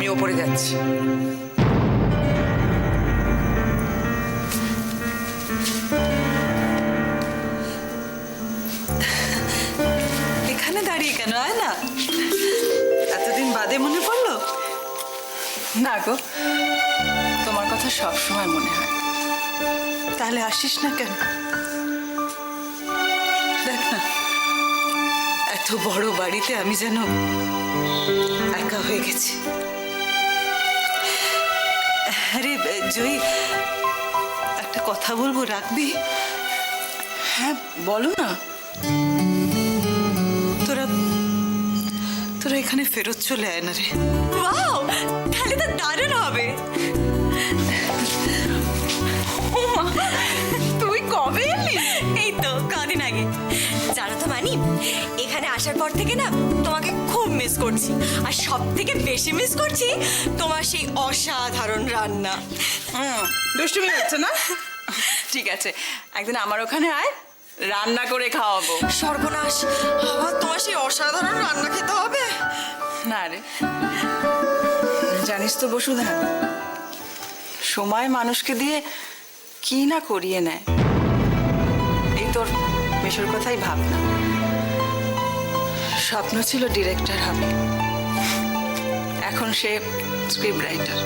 আমি ওপরে যাচ্ছি। এখানে দাঁড়িয়ে কেন? আয় না, এতদিন বাদে মনে পড়লো? না গো, তোমার কথা সব সময় মনে হয়। তাহলে আসিস না কেন? দেখ না, এত বড় বাড়িতে আমি যেন একা হয়ে গেছি। আরে জয়ী, একটা কথা বলবো, রাখবি? হ্যাঁ বলো না। তোরা তোরা এখানে ফেরত চলে আয় না রে। ওয়াও, তাহলে তো দারুণ হবে। তুই কবে এলি? এই তো কদিন আগে। জানো তো মানি, এখানে আসার পর থেকে না তোমাকে খুব মিস করছি, আর সব থেকে বেশি মিস করছি তোমার সেই অসাধারণ রান্না। দুষ্টুমি হচ্ছে না? ঠিক আছে, একদিন আমার ওখানে আয়, রান্না করে খাওয়াবো। সর্বনাশ, আবার তোমার সেই অসাধারণ রান্না খেতে হবে? না রে, জানিস তো বসুধা, সময় মানুষকে দিয়ে কি না করিয়ে নেয়। এই তোর মেশোর কথাই ভাব না, স্বপ্ন ছিল ডিরেক্টর হবে, এখন সে স্ক্রিপ্ট রাইটার।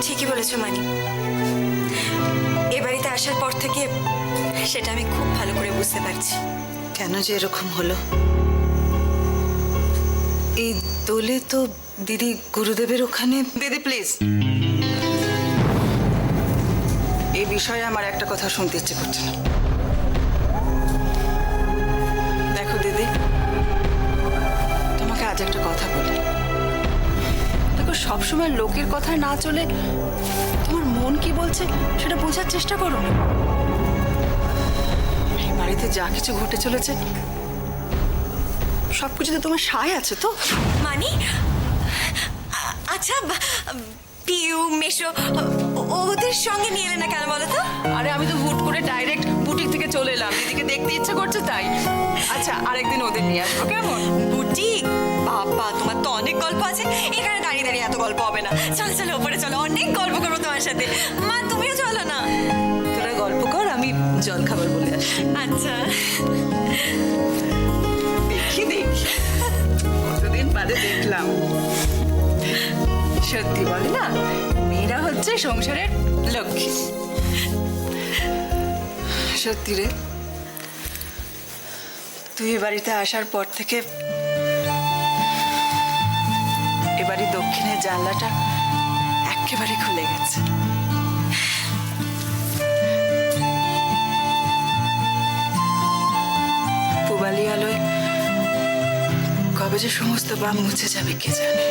ঠিকই বলেছো মানি, এ বাড়িতে আসার পর থেকে সেটা আমি খুব ভালো করে বুঝতে পারছি। কেন যে এরকম হলো? এই দোলে তো দিদি গুরুদেবের ওখানে। দিদি প্লিজ, এই বিষয়ে আমার একটা কথা শুনতে ইচ্ছে করছে না। দেখো দিদি, তোমাকে আজ একটা কথা বলি। দেখো, সবসময় লোকের কথায় না চলে তোমার মন কি বলছে সেটা বোঝার চেষ্টা করো। এই বাড়িতে যা কিছু ঘটে চলেছে সবকিছুতে তোমার সায় আছে তো? মানি, আচ্ছা পিউ মেশো ওদের সঙ্গে নিয়ে এলে না কেন বলো তো? আরে আমি তো হুট করে ডাইরেক্ট বুটিক থেকে চলে এলাম, দিদিকে দেখতে ইচ্ছে করছে তাই। আচ্ছা, আরেকদিন ওদের নিয়ে আসবো, কেমন? বুটিক? বাবা, তোমার তো অনেক গল্প আছে, এখানে দাঁড়িয়ে দাঁড়িয়ে এত গল্প হবে না। চলো চলো ওপরে চলো, অনেক গল্প করবো তোমার সাথে। মা তুমিও চলো না। তোরা গল্প কর, আমি জল খাবার বলে আসি। আচ্ছা। দেখি দেখি, কতদিন বাদে দেখলাম। সত্যি বলে না, মেয়েরা হচ্ছে সংসারের লক্ষ্মী। সত্যি রে, তুই এ বাড়িতে আসার পর থেকে এ বাড়ির দক্ষিণের জানলাটা একেবারে খুলে গেছে। পূবালি আলোয় কবে যে সমস্ত বাম মুছে যাবে কে জানে।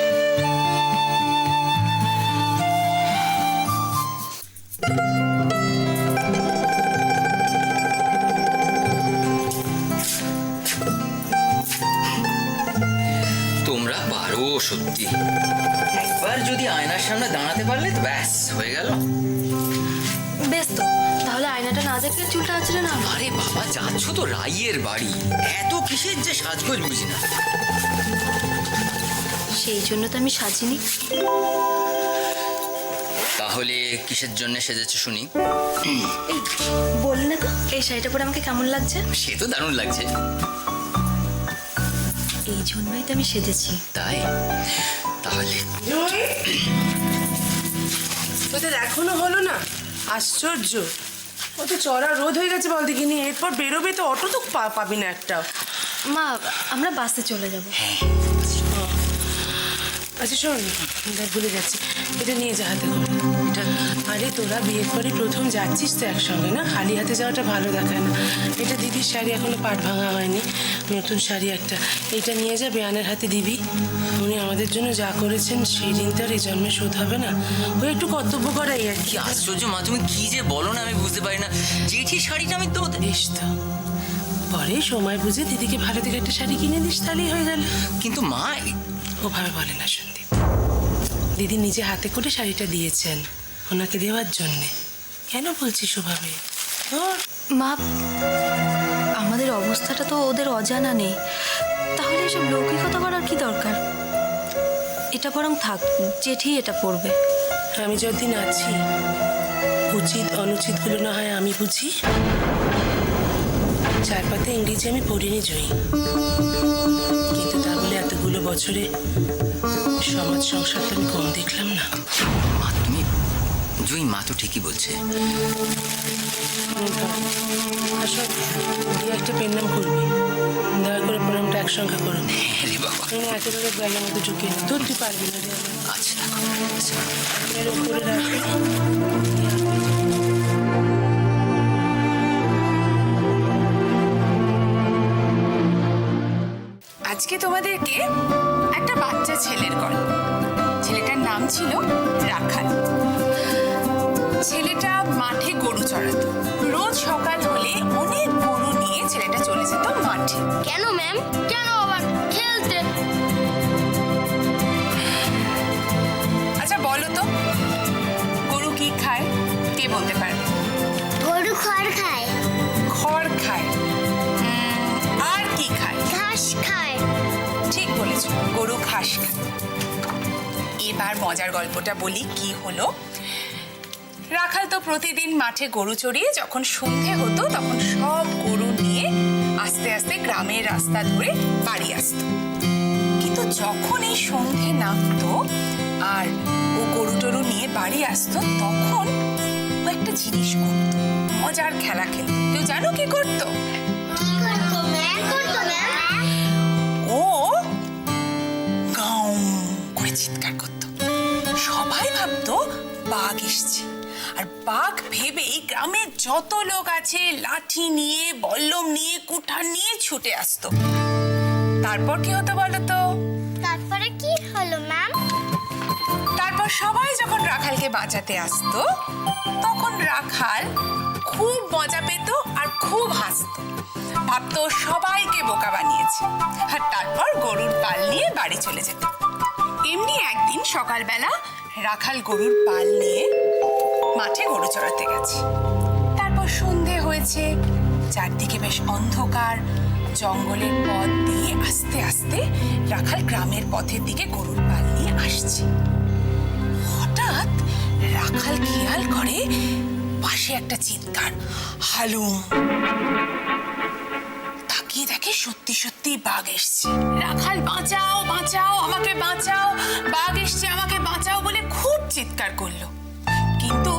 তোমরা পারো সত্যি, একবার যদি আয়নার সামনে দাঁড়াতে পারলে তো ব্যাস হয়ে গেল। বেশ তো, তাহলে আয়নাটা না দেখলে চুলটা আঁচড়ে না? আরে বাবা, যাচ্ছ তো রাইয়ের বাড়ি, এত কিসের যে সাজগোজ বুঝি না। সেই জন্য তো আমি সাজিনি। তাহলে কিসের জন্য সেজেছো শুনি? এই বললে না তো, এই শাড়িটা পরে আমাকে কেমন লাগছে? সে তো দারুণ লাগছে। এই জন্যই তো আমি সেজেছি। তাই? তাহলে তোদের এখনো হলো না? আশ্চর্য, ও তো চড়া রোদ হয়ে গেছে বল দেখিনি। এরপর বেরোবে তো অটো তো পাবি না একটাও। মা, আমরা বাসে চলে যাব। আচ্ছা শোন, দেখ ভুলে যাচ্ছি, এটা নিয়ে যা হাতে করে। এটা আরে তোরা বিয়ের পরে প্রথম যাচ্ছিস তো একসঙ্গে, না খালি হাতে যাওয়াটা ভালো দেখায় না। এটা দিদির শাড়ি, এখনো পাট ভাঙা হয়নি, নতুন শাড়ি একটা। এইটা নিয়ে যা, বেয়ানের হাতে দিবি। উনি আমাদের জন্য যা করেছেন সেই দিন তো আর এই জন্মে শোধ হবে না। ও একটু কর্তব্য করাই আর কি। কি আশ্চর্য মা, তুমি কি যে বলো না আমি বুঝতে পারি না। জেঠি শাড়িটা আমি তো বেশ তো, পরে সময় বুঝে দিদিকে ভালো থেকে একটা শাড়ি কিনে দিস, তাহলেই হয়ে গেল। কিন্তু মা, ওভাবে বলে না সন্দীপ, দিদি নিজে হাতে করে শাড়িটা দিয়েছেন ওনাকে দেওয়ার জন্যে। কেন বলছিস ওভাবে? মা, আমাদের অবস্থাটা তো ওদের অজানা নেই, তাহলে এসব লৌকিকতা করার কি দরকার? এটা বরং থাক, জেঠি এটা পড়বে। আমি যতদিন আছি উচিত অনুচিতগুলো না হয় আমি বুঝি। চার পাতে ইংরেজি আমি পড়িনি জয়ী, কিন্তু তা বলে এতগুলো বছরে সমাজ সংসার তো আমি কম দেখলাম না। মা তুমি জুই, মা তো ঠিকই বলছে। আসো দিয়ে একটা পেন নাম করবি, দয়া করে প্রণামটা একসঙ্গে করো। হ্যাঁ রে বাবা। একেবারে গলার মধ্যে ঢুকিয়ে নি, তোর তুই পারবি না রে। আচ্ছা রাখো। আচ্ছা। এর উপরে রাখবি। আজকে তোমাদেরকে একটা বাচ্চা ছেলের গল্প। ছেলেটার নাম ছিল রাখাল। ছেলেটা মাঠে গরু চড়াতো। রোজ সকাল হলে অনেক গরু নিয়ে ছেলেটা চলে যেত মাঠে। কেন ম্যাম? কেন আবার খেলতে? আচ্ছা বলো তো, গরু কি খায়? কে বলতে পারবে? গরু খড় খায়, খড় খায়। আর কি খায়? ঘাস খায়। ঠিক বলেছ, গরু ঘাস খায়। এবার মজার গল্পটা বলি কি হলো। রাখাল তো প্রতিদিন মাঠে গরু চড়িয়ে যখন সন্ধে হতো তখন সব গরু নিয়ে আস্তে আস্তে গ্রামের রাস্তা ধরে বাড়ি আসতো। কিন্তু যখন এই সন্ধে নামতো আর ও গরু টরু নিয়ে বাড়ি আসতো তখন ও একটা জিনিস করতো, মজার খেলা খেলতো। কেউ জানো কি করতো? কি করতো ম্যাম? ও গাও করে চিৎকার করতো। সবাই ভাবতো বাঘ এসছে, আর বাঘ ভেবেই গ্রামের যত লোক আছে লাঠি নিয়ে, বল্লম নিয়ে, কুঠার নিয়ে ছুটে আসতো। তারপর কি হতো বলো তো? তারপরে কি হলো ম্যাম? তারপর সবাই যখন রাখালকে বাঁচাতে আসতো তখন রাখাল খুব মজা পেত আর খুব হাসতো। ভাবতো সবাইকে বোকা বানিয়েছে, আর তারপর গরুর পাল নিয়ে বাড়ি চলে যেত। এমনি একদিন সকালবেলা রাখাল গরুর পাল নিয়ে মাঠে গরু চড়াতে গেছে। তারপর সন্ধে হয়েছে, চারদিকে বেশ অন্ধকার। জঙ্গলের পথ দিয়ে আস্তে আস্তে রাখাল গ্রামের পথের দিকে গরুর পাল নিয়ে আসছে। হঠাৎ রাখাল খেয়াল করে পাশে একটা চিৎকার, হালুম। তাকিয়ে দেখে সত্যি সত্যি বাঘ এসছে। রাখাল বাঁচাও বাঁচাও, আমাকে বাঁচাও, বাঘ এসছে, আমাকে বাঁচাও বলে খুব চিৎকার করলো। কিন্তু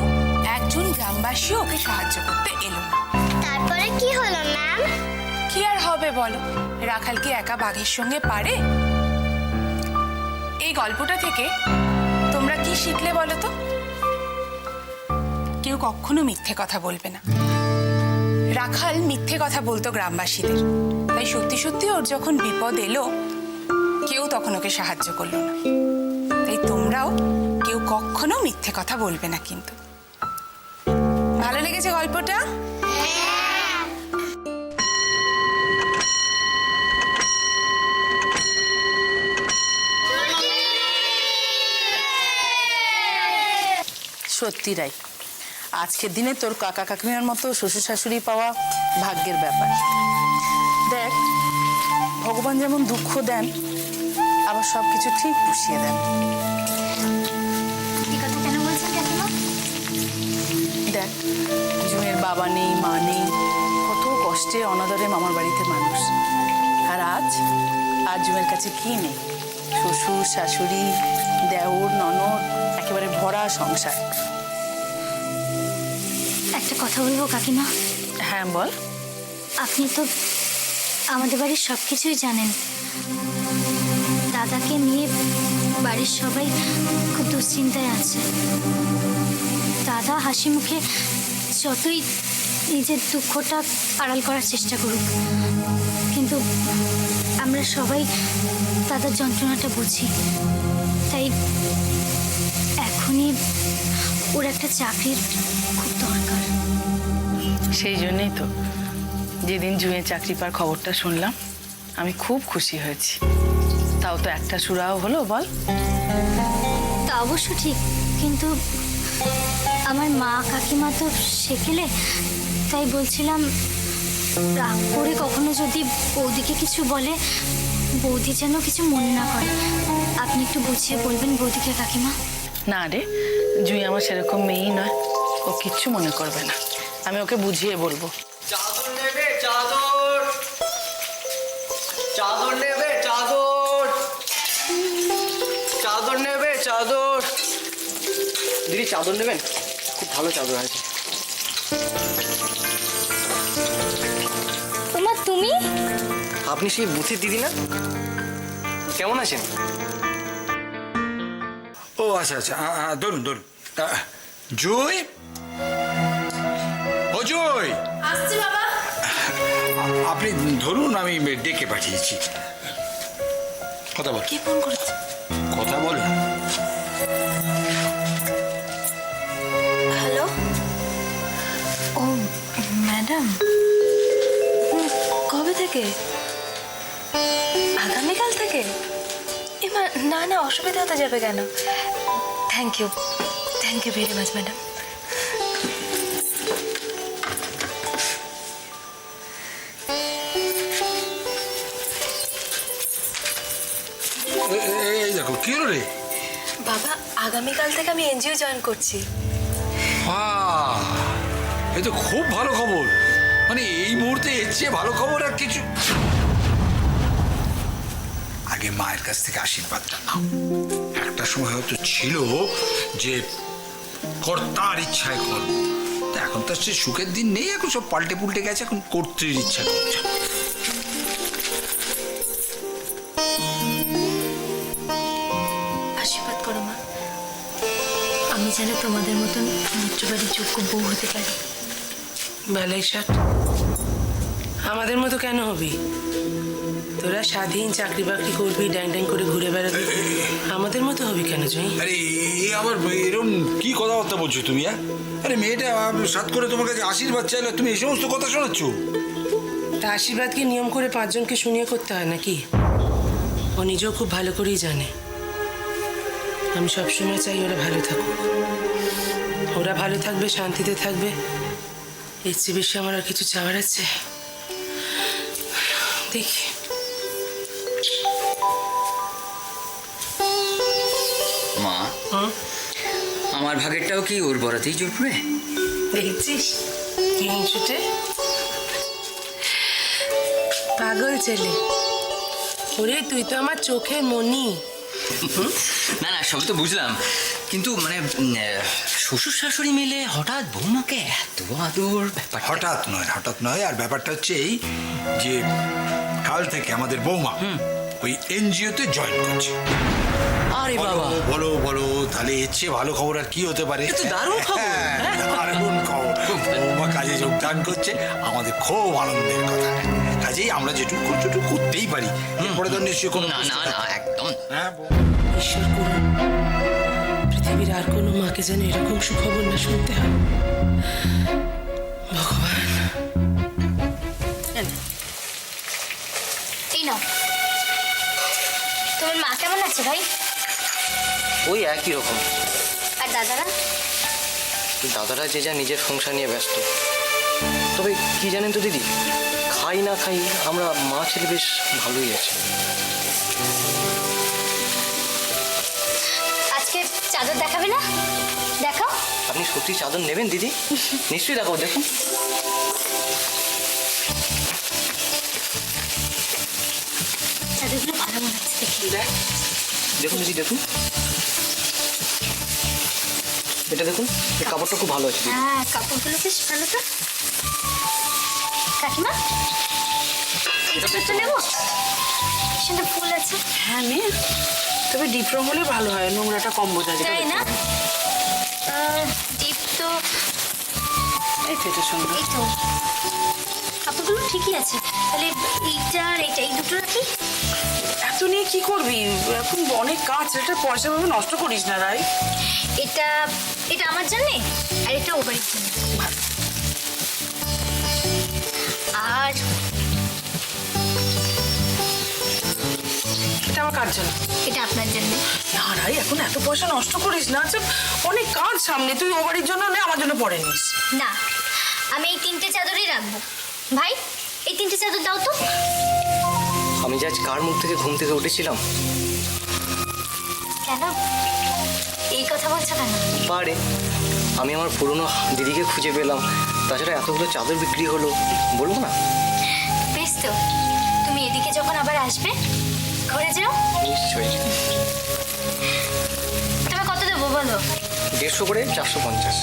একজন গ্রামবাসী ওকে সাহায্য করতে এলো না। তারপরে কি হলো ম্যাম? কি আর হবে বলো, রাখাল কি একা বাঘের সঙ্গে পারে? এই গল্পটা থেকে তোমরা কি শিখলে বলো তো? কেউ কখনো মিথ্যে কথা বলবে না। রাখাল মিথ্যে কথা বলতো গ্রামবাসীদের, তাই সত্যি সত্যি ওর যখন বিপদ এলো কেউ তখন ওকে সাহায্য করলো না। তাই তোমরাও কেউ কখনো মিথ্যে কথা বলবে না কিন্তু। ভালো লেগেছে গল্পটা? সত্যি রাই, আজকের দিনে তোর কাকা কাকিমার মতো শ্বশুর শাশুড়ি পাওয়া ভাগ্যের ব্যাপার। দেখ, ভগবান যেমন দুঃখ দেন আবার সব কিছু ঠিক পুষিয়ে দেন। এই কথা কেন বলছেন কাকিমা? দেখ, জুঁয়ের বাবা নেই, মা নেই, কত কষ্টে অনাদরে মামার বাড়িতে মানুষ। আর আজ জুঁয়ের কাছে কি নেই? শ্বশুর শাশুড়ি, দেওর ননদ, একেবারে ভরা সংসার। একটা কথা বলবো কাকিমা? হ্যাঁ বল। আপনি তো আমাদের বাড়ির সব কিছুই জানেন। দাদাকে নিয়ে বাড়ির সবাই খুব দুশ্চিন্তায় আছে। দাদা হাসি মুখে যতই নিজের দুঃখটা আড়াল করার চেষ্টা করুক, কিন্তু আমরা সবাই দাদার যন্ত্রণাটা বুঝি। তাই এখনই ওর একটা চাকরির খুব দরকার। সেই জন্যই তো যেদিন জুঁয়ে চাকরি পাওয়ার খবরটা শুনলাম আমি খুব খুশি হয়েছি। তাও তো একটা সুরাও হলো বল। তা অবশ্য ঠিক, কিন্তু আমার মা কাকিমা তো সেকেলে, তাই বলছিলাম রাগ করে কখনো যদি বৌদিকে কিছু বলে বৌদি যেন কিছু মনে না করে। আপনি একটু বুঝিয়ে বলবেন বৌদিকে কাকিমা। না রে, জুঁই আমার সেরকম মেয়েই নয়, ও কিচ্ছু মনে করবে না, আমি ওকে বুঝিয়ে বলবো। চাদর নেবে চাদর, চাদর নেবে চাদর, চাদর নেবে চাদর। দিদি চাদর নেবেন? খুব ভালো চাদর আছে। তোমার তুমি আপনি সেই বুথের দিদি না? কেমন আছেন? ও আচ্ছা আচ্ছা, ধরুন ধরুন। জয়, ও জয়, আসছি বাবা। আপনি ধরুন, আমি ডেকে পাঠিয়েছি। কথা বল। কে ফোন করেছে? কথা বল। হ্যালো। ও ম্যাডাম, কবে থেকে? আগামীকাল থেকে? এবার না না, অসুবিধা হতে যাবে কেন? Thank you very much madam. এই দেখো, কি হলো রে? বাবা, আগামীকাল থেকে আমি এনজিও জয়েন করছি। এ তো খুব ভালো খবর। মানে এই মুহূর্তে এর চেয়ে ভালো খবর আর কিছু। আগে মায়ের কাছ থেকে আশীর্বাদটা নাও। একটা সময় হয়তো ছিল যে কর্তার ইচ্ছায় কর, এখন তো সে সুখের দিন নেই, এখন সব পাল্টে পুল্টে গেছে, এখন কর্তৃর ইচ্ছা করছে। আশীর্বাদ করো মা, আমি যেন তোমাদের মতন মিত্রবাড়ির যোগ্য বউ হতে পারি। বেলাই ষাট, আমাদের মতো কেন হবি? তোরা স্বাধীন চাকরি বাকরি করবি, ড্যাং ড্যাং করে ঘুরে বেড়াবি, আমাদের মতো হবি কেন জয়ী? আরে আবার এরকম কি কথাবার্তা বলছো তুমি? আরে মেয়েটা সাত করে তোমার কাছে আশীর্বাদ চাইলে তুমি এই সমস্ত কথা শোনাচ্ছ? তা আশীর্বাদ কি নিয়ম করে 5 জনকে শুনিয়ে করতে হয় নাকি? ও নিজেও খুব ভালো করেই জানে। আমি সবসময় চাই ওরা ভালো থাকুক, ওরা ভালো থাকবে, শান্তিতে থাকবে, এর চেয়ে বেশি আমার আর কিছু চাওয়ার আছে? দেখি। মা, আমার ভাগেরটাও কি ওর বরাতেই জুটবে? দেখছিস কি হিংসুটে পাগল ছেলে। ওরে তুই তো আমার চোখের মনি। না না, সব তো বুঝলাম, কিন্তু মানে শ্বশুর শাশুড়ি মিলে হঠাৎ বৌমাকে এত আদর, ব্যাপার হঠাৎ নয়। আর ব্যাপারটা হচ্ছে এই যে কাল থেকে আমাদের বৌমা ওই এনজিওতে জয়েন করছে। আরে বাবা, বলো বলো, তাহলে এর চেয়ে ভালো খবর আর কি হতে পারে? এ তো দারুণ খবর। হ্যাঁ, দারুণ খবর। বৌমা কাজে যোগদান করছে, আমাদের খুব আনন্দের কথা। কাজেই আমরা যেটুকু করছি ওটুকু করতেই পারি, এরপরে তো নিশ্চয়ই কোনো না না না, একদম। হ্যাঁ, ঈশ্বর করুন পৃথিবীর আর কোনো মাকে যেন এরকম সুখবর না শুনতে হয়। ভগবান। এই নাও। তোমার মা কেমন আছে ভাই? ওই একই রকম। আর দাদারা? দাদারা যে যা নিজের সংসার নিয়ে ব্যস্ত। তবে কি জানেন তো দিদি, খাই না খাই আমরা মা ছেলে বেশ ভালোই আছি। আজকে চাদর দেখাবে না? দেখাও। আপনি সত্যি চাদর নেবেন দিদি? নিশ্চয়ই দেখাবো, দেখুন। চাদরগুলো ভালো মনে হচ্ছে দেখি। দেখুন দিদি, দেখুন এটা, দেখুন এই কাপড়টা খুব ভালো আছে দিদি। হ্যাঁ, কাপড়গুলো বেশ ভালো তো। কাকিমা, এই চাদরটা নেবো? সেটা ফুল আছে। হ্যাঁ মেয়ে, তবে ডিপ রং হলে ভালো হয়, নোংরাটা কম বোঝা যায়। তাই না? ডিপ তো এই তো এটা সুন্দর। এই তো কাপড়গুলো ঠিকই আছে। তাহলে এইটা আর এইটা, এই দুটো রাখি। এত নিয়ে কি করবি? এখন অনেক কাজ, এটা পয়সা ভাবে নষ্ট করিস না রাই। এটা এটা আমার জন্যে, আর এটা ও বাড়ির জন্য। আর এটা আমার কাজ জন্য। এটা আপনার জন্য। না রাই, এখন এত পয়সা নষ্ট করিস না। আচ্ছা, অনেক কাজ সামনে, তুই ও বাড়ির জন্য নে, আমার জন্য পরে নিস। না, আমি এই 3টে চাদরই রাখবো। ভাই, এই 3টে চাদর দাও তো। আমি যে আজ কার মুখ থেকে ঘুম থেকে উঠেছিলাম? কেন এই কথা বলছো কেন? পারে আমি আমার পুরনো দিদিকে খুঁজে পেলাম, তাছাড়া এতগুলো চাদর বিক্রি হলো, বলবো না? বেশ তো, তুমি এদিকে যখন আবার আসবে ঘুরে যাও। নিশ্চয়ই। তবে কত দেবো বলো? 150 করে 450।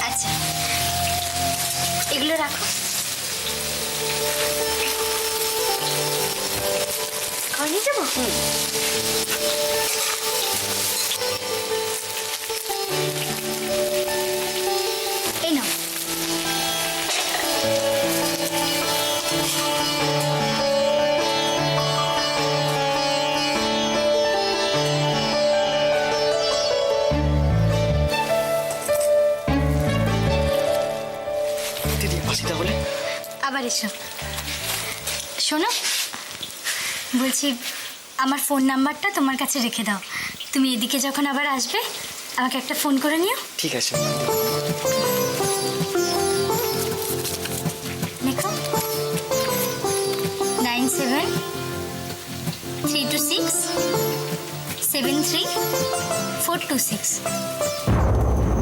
আচ্ছা, এগুলো রাখো। ঘর নিয়ে যাবো? এই নাও। দিদি আসি তাহলে। আবার এসো। শোনো, বলছি আমার ফোন নাম্বারটা তোমার কাছে রেখে দাও। তুমি এদিকে যখন আবার আসবে আমাকে একটা ফোন করে নিও। ঠিক আছে। দেখো, 9732673426।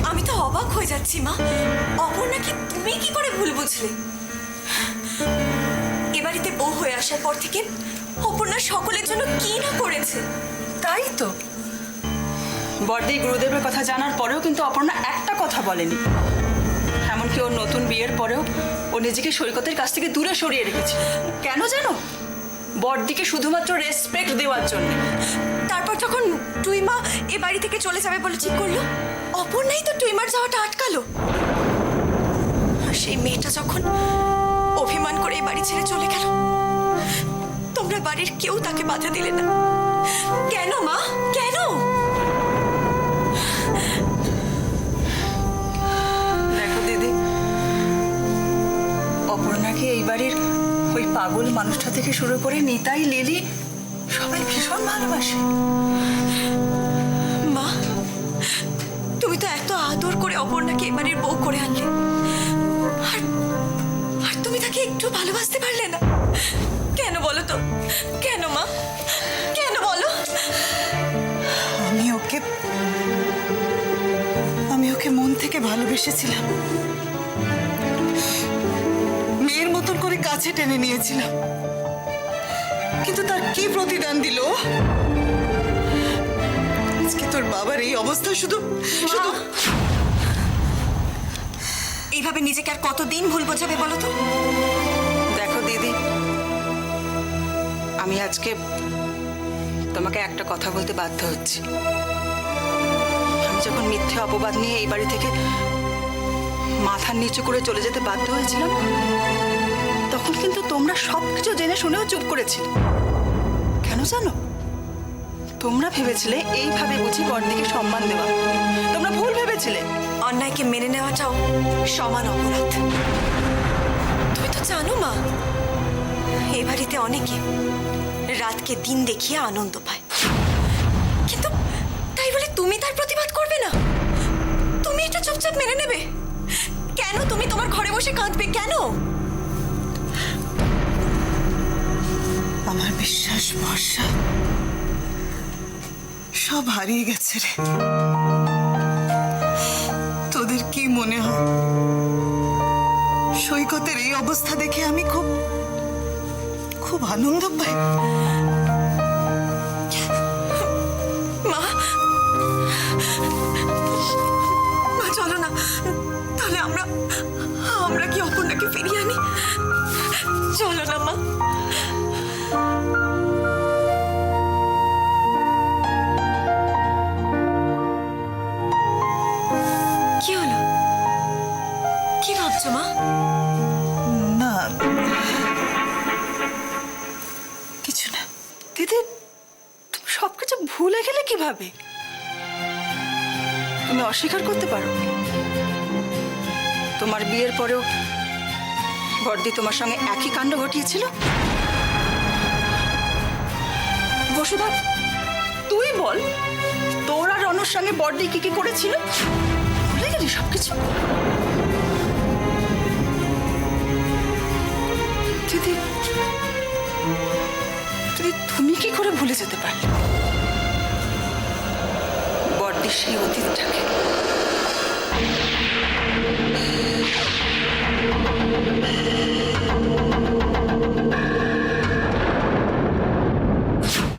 আমি তো অবাক হয়ে যাচ্ছি মা, অপর্ণাকে তুমি কি করে ভুল বুঝলে? এ বাড়িতে বউ হয়ে আসার পর থেকে অপর্ণা সকলের জন্য কি না করেছে। তাই তো, বড়দি গুরুদেবের কথা জানার পরেও কিন্তু অপর্ণা একটা কথা বলেনি। এমনকি ওর নতুন বিয়ের পরেও ও নিজেকে সৈকতের কাছ থেকে দূরে সরিয়ে রেখেছে। কেন জানো? বড়দিকে শুধুমাত্র রেসপেক্ট দেওয়ার জন্য। তারপর যখন টুইমা এ বাড়ি থেকে চলে যাবে বলে ঠিক করলো, অপর্ণাই তো টুইমার যাওয়াটা আটকালো। আর সেই মেয়েটা যখন অভিমান করে এই বাড়ি ছেড়ে চলে গেল, তোমরা বাড়ির কেউ তাকে বাধা দিলে না। কেন মা, কেন? দেখো দিদি, অপর্ণাকে এই বাড়ির ওই পাগল মানুষটা থেকে শুরু করে নিতাই, লিলি সবাই ভীষণ ভালোবাসে। মা, তুমি তো এত আদর করে অপর্ণাকে এ বাড়ির বউ করে আনলে, আর তুমি তাকে একটু ভালোবাসতে পারলে না? কেন বলো তো, কেন মা, কেন বলো? আমি ওকে মন থেকে ভালোবেসেছিলাম, মেয়ের মতন করে কাছে টেনে নিয়েছিলাম। কিন্তু তার কি প্রতিদান দিল? আজকে তোর বাবার এই অবস্থা শুধু এইভাবে নিজেকে আর কতদিন ভুল বোঝাবে বলো তো? দেখো দিদি, আমি আজকে তোমাকে একটা কথা বলতে বাধ্য হচ্ছি। আমি যখন মিথ্যে অপবাদ নিয়ে এই বাড়ি থেকে মাথা নিচু করে চলে যেতে বাধ্য হয়েছিলাম, তখন কিন্তু তোমরা সবকিছু জেনে শুনেও চুপ করেছিলে। কেন জানো? তোমরা ভেবেছিলে এইভাবে বুঝি বড়দিকে সম্মান দেওয়া। তোমরা ভুল ভেবেছিলে। অন্যায়কে মেনে নেওয়াটাও সমান অপরাধ। তুমি তো জানো মা, এ বাড়িতে অনেকে রাতকে দিন দেখিয়ে আনন্দ পায়, কিন্তু তাই বলে তুমি তার প্রতিবাদ করবে না? তুমি এটা চুপচাপ মেনে নেবে? কেন তুমি তোমার ঘরে বসে কাঁদবে? কেন? আমার বিশ্বাস ভরসা সব হারিয়ে গেছে রে। তোদের কি মনে হয় সৈকতের এই অবস্থা দেখে আমি খুব আনন্দ পাই? মা, মা চলো না, তাহলে আমরা কি অপর্ণাকে ফিরিয়ে আনি? চলো না মা। কি হলো? কি ভাবছো মা? না কিছু না। দিদি, তুমি সবকিছু ভুলে গেলে কিভাবে? তুমি অস্বীকার করতে পারো তোমার বিয়ের পরেও বড়দি তোমার সঙ্গে একই কাণ্ড ঘটিয়েছিল? বসুধা, তুই বল, তোর আর রনুর সঙ্গে বড়দি কি কি করেছিল? ভুলে গেলি সবকিছু? দিদি, দিদি তুমি কি করে ভুলে যেতে পারলে বড়দির সেই অতীতটাকে?